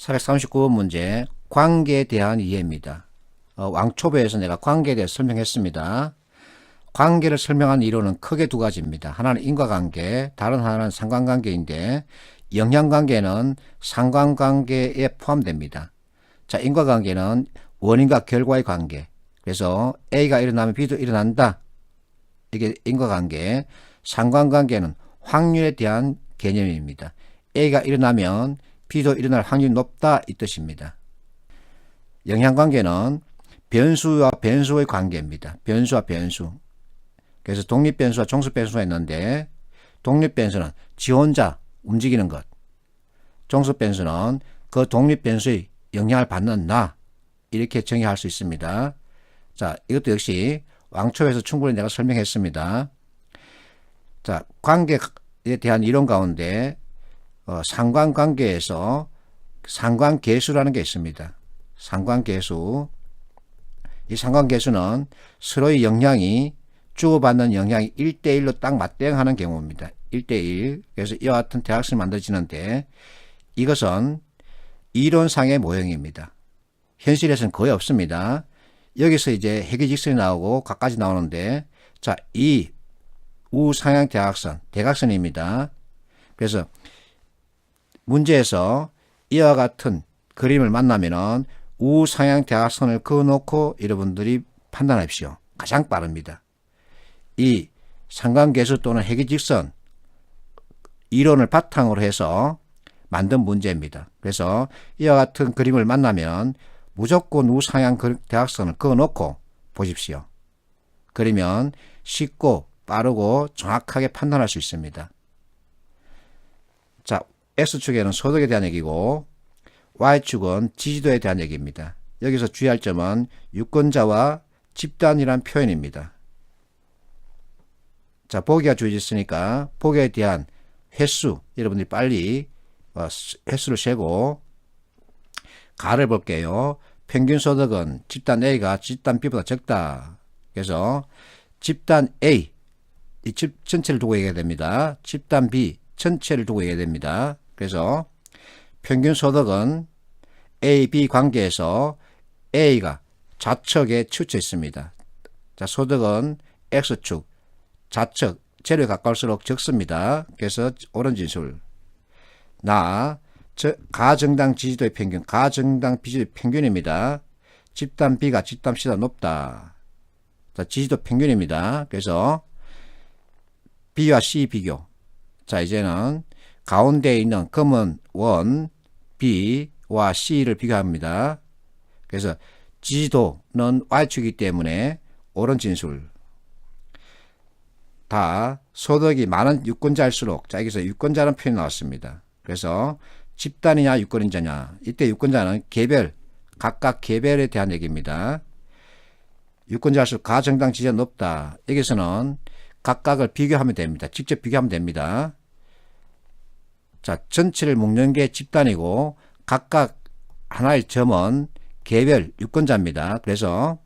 439번 문제, 관계에 대한 이해입니다. 왕초보에서 내가 관계에 대해 설명했습니다. 관계를 설명하는 이론은 크게 두 가지입니다. 하나는 인과관계, 다른 하나는 상관관계인데 영향관계는 상관관계에 포함됩니다. 자, 인과관계는 원인과 결과의 관계. 그래서 A가 일어나면 B도 일어난다. 이게 인과관계. 상관관계는 확률에 대한 개념입니다. A가 일어나면 B도 일어날 확률이 높다 이 뜻입니다. 영향관계는 변수와 변수의 관계입니다. 변수와 변수. 그래서 독립변수와 종속변수가 있는데 독립변수는 지 혼자 움직이는 것. 종속변수는 그 독립변수의 영향을 받는 나. 이렇게 정의할 수 있습니다. 자, 이것도 역시 왕초에서 충분히 내가 설명했습니다. 자, 관계에 대한 이론 가운데 상관관계에서 상관계수라는 게 있습니다. 상관계수. 이 상관계수는 서로의 영향이 주고받는 영향이 1대1로 딱 맞대응하는 경우입니다. 1대1. 그래서 이와 같은 대각선이 만들어지는데 이것은 이론상의 모형입니다. 현실에서는 거의 없습니다. 여기서 이제 회귀직선이 나오고 각까지 나오는데 자, 이 우상향 대각선입니다. 그래서 문제에서 이와 같은 그림을 만나면은 우상향 대각선을 그어놓고 여러분들이 판단하십시오. 가장 빠릅니다. 이 상관계수 또는 회귀직선 이론을 바탕으로 해서 만든 문제입니다. 그래서 이와 같은 그림을 만나면 무조건 우상향 대각선을 그어놓고 보십시오. 그러면 쉽고 빠르고 정확하게 판단할 수 있습니다. 자, X축에는 소득에 대한 얘기고 Y축은 지지도에 대한 얘기입니다. 여기서 주의할 점은 유권자와 집단이란 표현입니다. 자, 보기가 주어졌으니까 보기에 대한 횟수, 여러분들이 빨리 횟수를 세고 가를 볼게요. 평균 소득은 집단 A가 집단 B보다 적다. 그래서 집단 A, 이 전체를 두고 얘기해야 됩니다. 집단 B, 전체를 두고 얘기해야 됩니다. 그래서 평균 소득은 A, B 관계에서 A가 좌측에 치우쳐 있습니다. 자, 소득은 X축, 좌측, 제로에 가까울수록 적습니다. 그래서 옳은 진술. 가정당 지지도의 평균, 가정당 비지도의 평균입니다. 집단 B가 집단 C보다 높다. 자, 지지도 평균입니다. 그래서 B와 C 비교. 자, 이제는 가운데에 있는 검은 원 B와 C를 비교합니다. 그래서 지지도는 Y축이기 때문에 옳은 진술. 다 소득이 많은 유권자일수록, 자, 여기서 유권자라는 표현이 나왔습니다. 그래서 집단이냐 유권인자냐. 이때 유권자는 개별, 각각 개별에 대한 얘기입니다. 유권자일수록 가정당 지지가 높다. 여기서는 각각을 비교하면 됩니다. 직접 비교하면 됩니다. 자, 전체를 묶는 게 집단이고 각각 하나의 점은 개별 유권자입니다. 그래서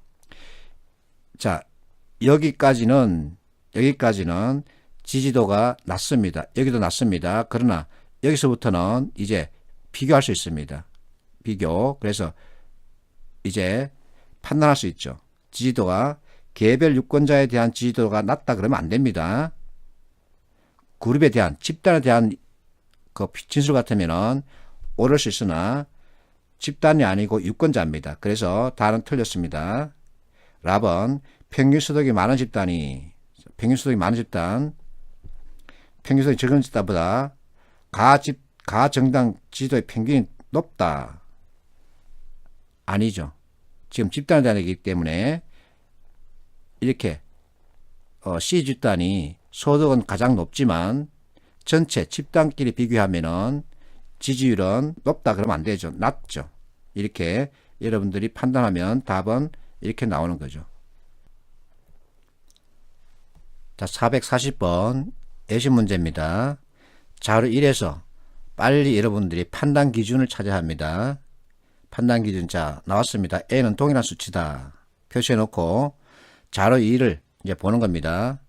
자, 여기까지는 지지도가 낮습니다. 여기도 낮습니다. 그러나 여기서부터는 이제 비교할 수 있습니다. 비교. 그래서 이제 판단할 수 있죠. 지지도가 개별 유권자에 대한 지지도가 낮다 그러면 안 됩니다. 그룹에 대한, 집단에 대한 그 진술 같으면은 옳을 수 있으나 집단이 아니고 유권자입니다. 그래서 답은 틀렸습니다. 랍은 평균 소득이 많은 집단이, 평균 소득이 많은 집단, 평균 소득이 적은 집단보다 가정당 지지도의 평균이 높다. 아니죠. 지금 집단에 대한 얘기이기 때문에 이렇게 C 집단이 소득은 가장 높지만 전체 집단끼리 비교하면은 지지율은 높다 그러면 안 되죠. 낮죠. 이렇게 여러분들이 판단하면 답은 이렇게 나오는 거죠. 자, 440번 예시 문제입니다. 자료 1에서 빨리 여러분들이 판단 기준을 찾아야 합니다. 판단 기준, 자, 나왔습니다. A는 동일한 수치다. 표시해 놓고 자료 2를 이제 보는 겁니다.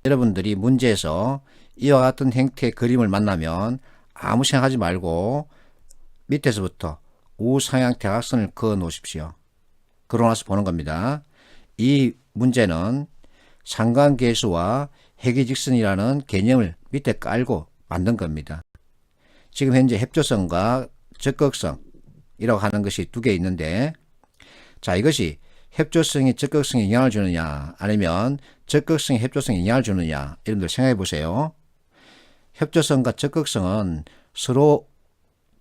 여러분들이 문제에서 이와 같은 형태의 그림을 만나면 아무 생각하지 말고 밑에서부터 우상향 대각선을 그어 놓으십시오. 그러고 나서 보는 겁니다. 이 문제는 상관계수와 회기직선이라는 개념을 밑에 깔고 만든 겁니다. 지금 현재 협조성과 적극성이라고 하는 것이 두 개 있는데, 자, 이것이 협조성이 적극성에 영향을 주느냐 아니면 적극성이 협조성에 영향을 주느냐, 여러분들 생각해 보세요. 협조성과 적극성은 서로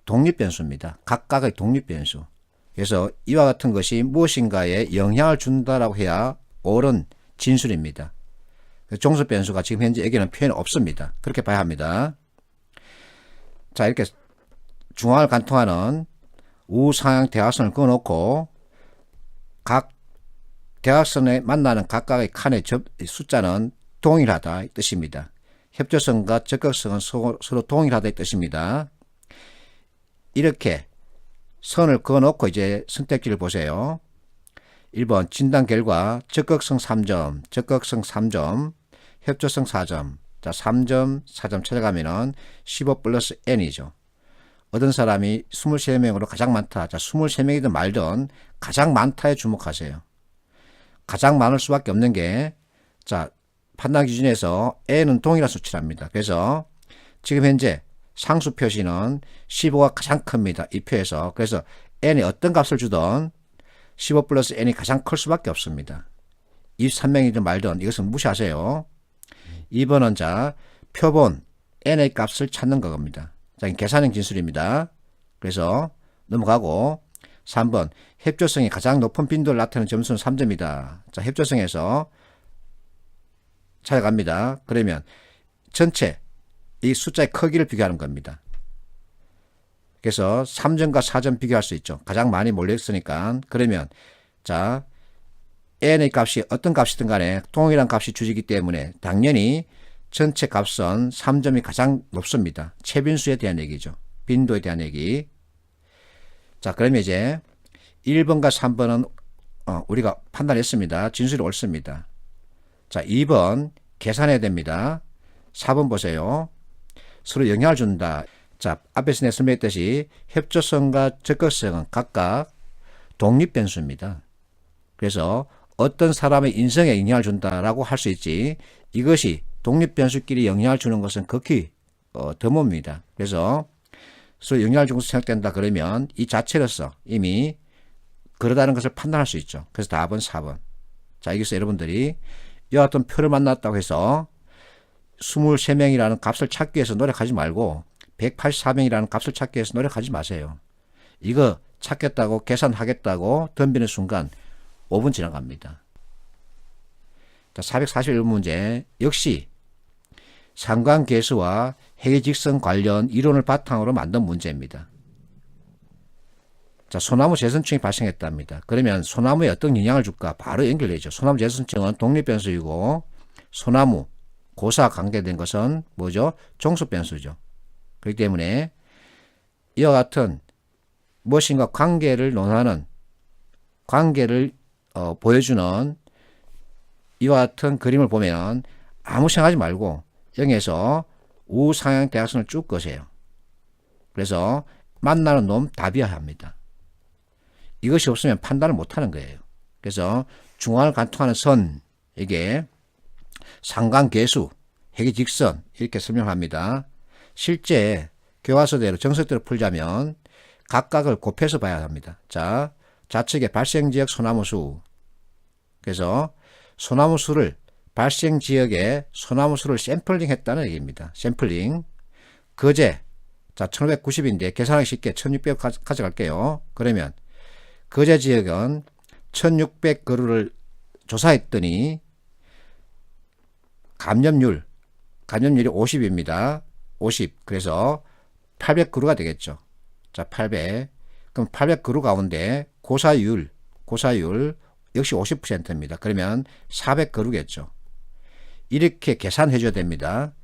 독립변수입니다. 각각의 독립변수. 그래서 이와 같은 것이 무엇인가에 영향을 준다라고 해야 옳은 진술입니다. 종속변수가 지금 현재 여기는 표현이 없습니다. 그렇게 봐야 합니다. 자, 이렇게 중앙을 관통하는 우상향 대각선을 그어놓고 각 대각선에 만나는 각각의 칸의 숫자는 동일하다 이 뜻입니다. 협조성과 적극성은 서로 동일하다 이 뜻입니다. 이렇게 선을 그어놓고 이제 선택지를 보세요. 1번 진단 결과 적극성 3점, 적극성 3점, 협조성 4점. 자, 3점, 4점 찾아가면은 15 플러스 n이죠. 어떤 사람이 23명으로 가장 많다. 자, 23명이든 말든 가장 많다에 주목하세요. 가장 많을 수밖에 없는 게, 자, 판단 기준에서 n은 동일한 수치랍니다. 그래서 지금 현재 상수 표시는 15가 가장 큽니다. 이 표에서. 그래서 n이 어떤 값을 주든 15 플러스 n이 가장 클 수밖에 없습니다. 23명이든 말든 이것은 무시하세요. 2번은 자, 표본 n의 값을 찾는 겁니다. 자, 계산형 진술입니다. 그래서 넘어가고 3번 협조성이 가장 높은 빈도를 나타내는 점수는 3점이다. 자, 협조성에서 찾아갑니다. 그러면 전체 이 숫자의 크기를 비교하는 겁니다. 그래서 3점과 4점 비교할 수 있죠. 가장 많이 몰려있으니까. 그러면 자, n의 값이 어떤 값이든 간에 동일한 값이 주지기 때문에 당연히 전체 값은 3점이 가장 높습니다. 최빈수에 대한 얘기죠. 빈도에 대한 얘기. 자, 그러면 이제 1번과 3번은 우리가 판단했습니다. 진술이 옳습니다. 자, 2번 계산해야 됩니다. 4번 보세요. 서로 영향을 준다. 자, 앞에서 내가 설명했듯이 협조성과 적극성은 각각 독립변수입니다. 그래서 어떤 사람의 인성에 영향을 준다라고 할 수 있지, 이것이 독립변수끼리 영향을 주는 것은 극히 드뭅니다. 그래서 서로 영향을 주는 것으로 생각된다 그러면 이 자체로서 이미 그러다는 것을 판단할 수 있죠. 그래서 답은 4번. 자, 여기서 여러분들이 이와 같은 표를 만났다고 해서 23명이라는 값을 찾기 위해서 노력하지 말고 184명이라는 값을 찾기 위해서 노력하지 마세요. 이거 찾겠다고 계산하겠다고 덤비는 순간 5분 지나갑니다. 자, 441문제 역시 상관계수와 회기직선 관련 이론을 바탕으로 만든 문제입니다. 자, 소나무 재선층이 발생했답니다. 그러면 소나무에 어떤 영향을 줄까? 바로 연결되죠. 소나무 재선층은 독립변수이고 소나무 고사 관계된 것은 뭐죠? 종속변수죠. 그렇기 때문에 이와 같은 무엇인가 관계를 논하는, 관계를 보여주는 이와 같은 그림을 보면 아무 생각하지 말고 여기에서 우상향 대각선을 쭉 그으세요. 그래서 만나는 놈 답이어야 합니다. 이것이 없으면 판단을 못하는 거예요. 그래서 중앙을 관통하는 선, 이게 상관계수, 회기직선 이렇게 설명합니다. 실제 교과서대로 정석대로 풀자면 각각을 곱해서 봐야 합니다. 자, 좌측에 발생지역 소나무수. 그래서 소나무수를 발생지역에 소나무수를 샘플링 했다는 얘기입니다. 샘플링. 거제. 자, 1590인데 계산하기 쉽게 1600 가져갈게요. 그러면 거제 지역은 1600그루를 조사했더니 감염률이 50입니다. 50. 그래서 800그루가 되겠죠. 자, 800. 그럼 800그루 가운데 고사율 역시 50%입니다. 그러면 400그루겠죠. 이렇게 계산해 줘야 됩니다.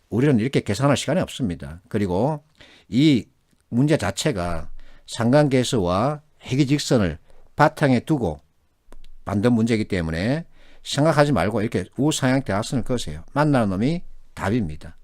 우리는 이렇게 계산할 시간이 없습니다. 그리고 이 문제 자체가 상관계수와 회기직선을 바탕에 두고 만든 문제이기 때문에 생각하지 말고 이렇게 우상향 대각선을 그으세요. 만나는 놈이 답입니다.